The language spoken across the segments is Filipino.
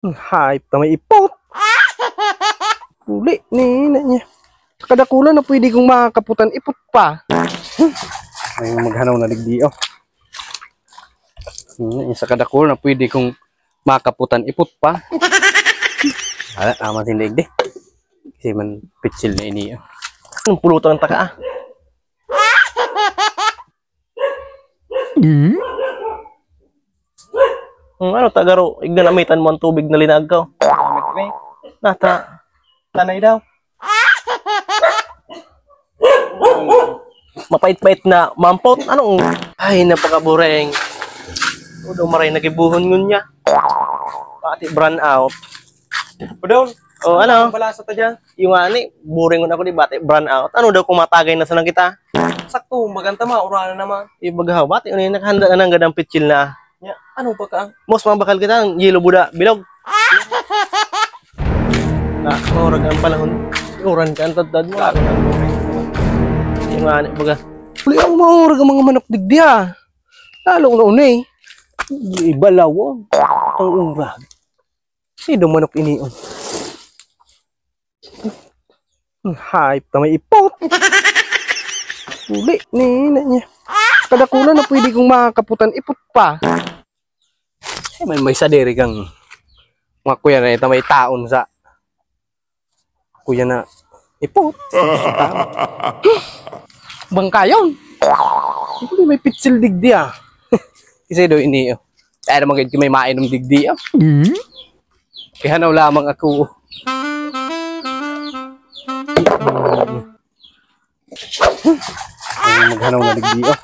Hayop na may ipot. Uli ni niya. Kadakulan na pwede kong makakaputan ipot pa. Ay maghanaw na digdi oh. Sa kadakulan na pwede kong makaputan ipot pa. Ala, aman sin digdi. Kasi man pitsil na ini oh. Anong pulutan ng taka ah? Ano tagaro, ignanamitan mo ang tubig na linagaw. Nata, tanay daw. Mapait-pait na mampot. Anong? Ay, napakabureng. Udo maray nagibuhon ngun niya. Pati brand out. Udon. Oh, ano? Balasa ta dyan. Yung ani, buring ako di bati brand out. Ano daw kung matagay na sanang kita? Sakto, maganta maurana naman. Ibagahaw, bati ano yung nakahanda na ng gadang pitsil na. Ya, ano pa ka? Mos mabakal kita ng yelo buda, bilog. Na, orag ang panahon. Uran ka ang tadtad mo. Yung ani, baga. Uli ang maurag ang mga manok digdi ha. Lalong na unay. Ibalaw oh. Ang urag. Sino manok inion? Hayop na may ipot. Uli ni niya. Kadakulan na pwede kong makakaputan ipot pa. May sadiri kang mga kuya na ito may taon sa kuya na ipot. Bangkayon. Ito may pitsil digdi ah. Kasi do ini oh. Kaya naman kayo may mainom digdi ah. Kaya hanaw lamang ako. Maghanaw na digdi oh.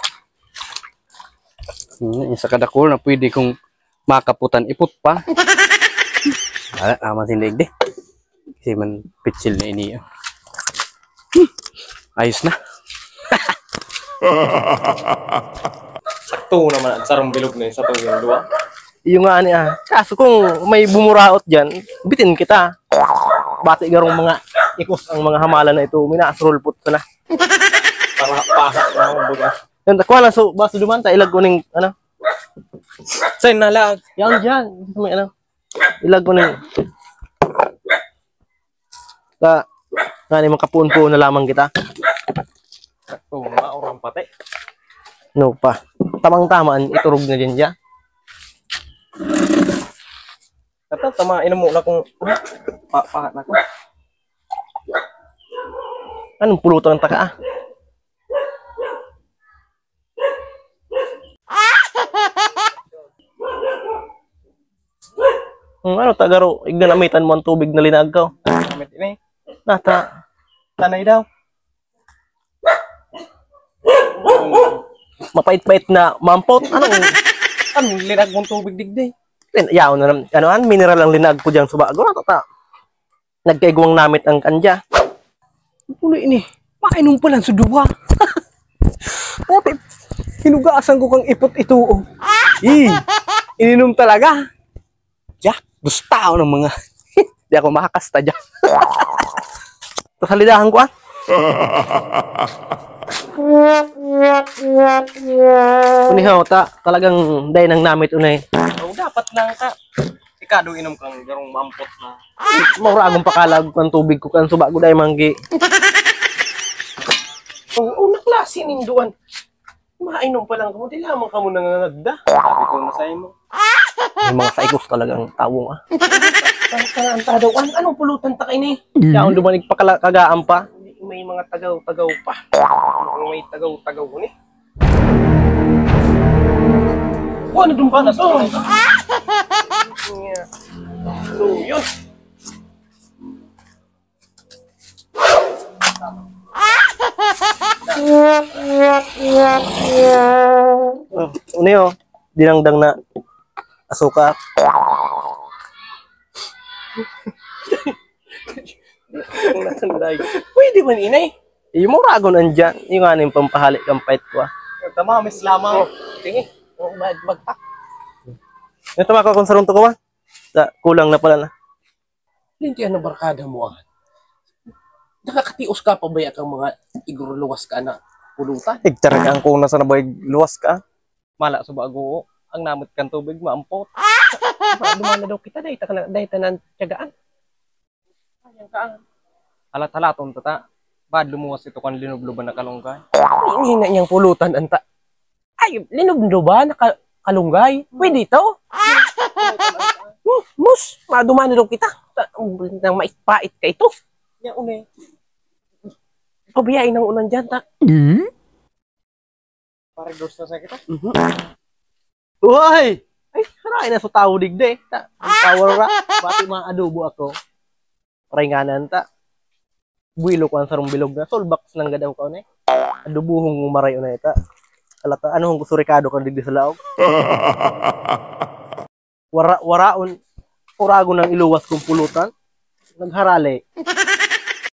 Sa kadakul na pwede kong makaputan ipot pa. Ala, aman sin digdi. Kasi man pitsil na ini oh. Ayos na. Sakto naman ang sarong bilog na sa tuwing dua. Yung nga ani ah. Kaso kung may bumuraot dyan, bitin kita. Bati garong mga ikos ang mga hamalan na ito. Minasrol put ko na. Para paha na ang buga. Yan, takuha na. So, baso dumanta. Ilag ko ng, ano? Sa'yo nalag. Yan dyan. May, ano? Ilag ko ng... Nga ni makapuun-puun na lamang kita. Sakto nga, orang pati. No pa. Tamang-tamaan, iturog na dyan dyan. Ito, tamain mo na kung pahat na ko. Anong pulutan ng taka ah? Ano tagaro, ignanamitan mo ang tubig na linagaw. Damit ini. Nata, Tanay daw. mapait-pait na mampot. Anong? Anong linag mong tubig digday? Yaw na naman. Ano, mineral ang linag ko dyan sa bago. Nagkaigwang namit ang kanya. Tuloy ini. Mainom pa lang sa duwa. Hinugasan ko kang ipot ito. Oh. Ininom talaga. Jack, gusto ng mga. Di ako makakasta dyan. Ito salidahan ko ah. Unihaw, talagang day nang namit unay. Oh, dapat lang ka. Ikado inom kang garong mampot na. Mauragong pakalag ng tubig ko kan suba ko day manggi. Oo, naklase ninduan. Mainom pa lang kamo, di lamang kamo nangangagda. Sabi ko na sa'yo mo. May mga saikos talagang tawong ah. Ang tadawan, anong pulutan ta kayo ni? Yaon dumanig pa kagaan pa. May mga tagaw-tagaw pa. May tagaw-tagaw ko ni. Oh, ano dun pa na to? So, yun. Ano dinangdang na asukar. Pwede man inay. Yung muragon andyan. Yung aning pampahalik ang pait ko ah. Tama, miss lamang. Tingi. Magpak. Ito makakonsarong to ko ba? Kulang na pala na. Hindi ano barkada mo ah. Nakakatios ka pa ba kang mga iguruluwas ka na pulutan? Higtaragaan ko na sa nabay luwas ka. Mala sa bago. Ang namit kang tubig, maampot. Dumana daw kita, dahi tanan tiyagaan. Ayang kaan. Alat-halaton tata. Bad lumuwas ito kan linubluban na kalunggay. Hindi na niyang pulutan, anta. Ay, linubdo ba? Kalunggay? Pwede ito? Mus, madumana daw kita. Nang maispait ka ito. Yan une. Pabiyain ng unan dyan, ta. Pare dos na sa kita. Uy! Ay, karay na sa tao digde. Tawar ra. Bati mga adobo ako. Paringanan ta. Builo ko ang sarong bilog na. Solbaks nang gadaw ka ne. Adobuhong umaray una ita. Alata, ano hong gusto rekado kan digde sa laog? Waraon. Urago ng iluwas kong pulutan. Nagharali.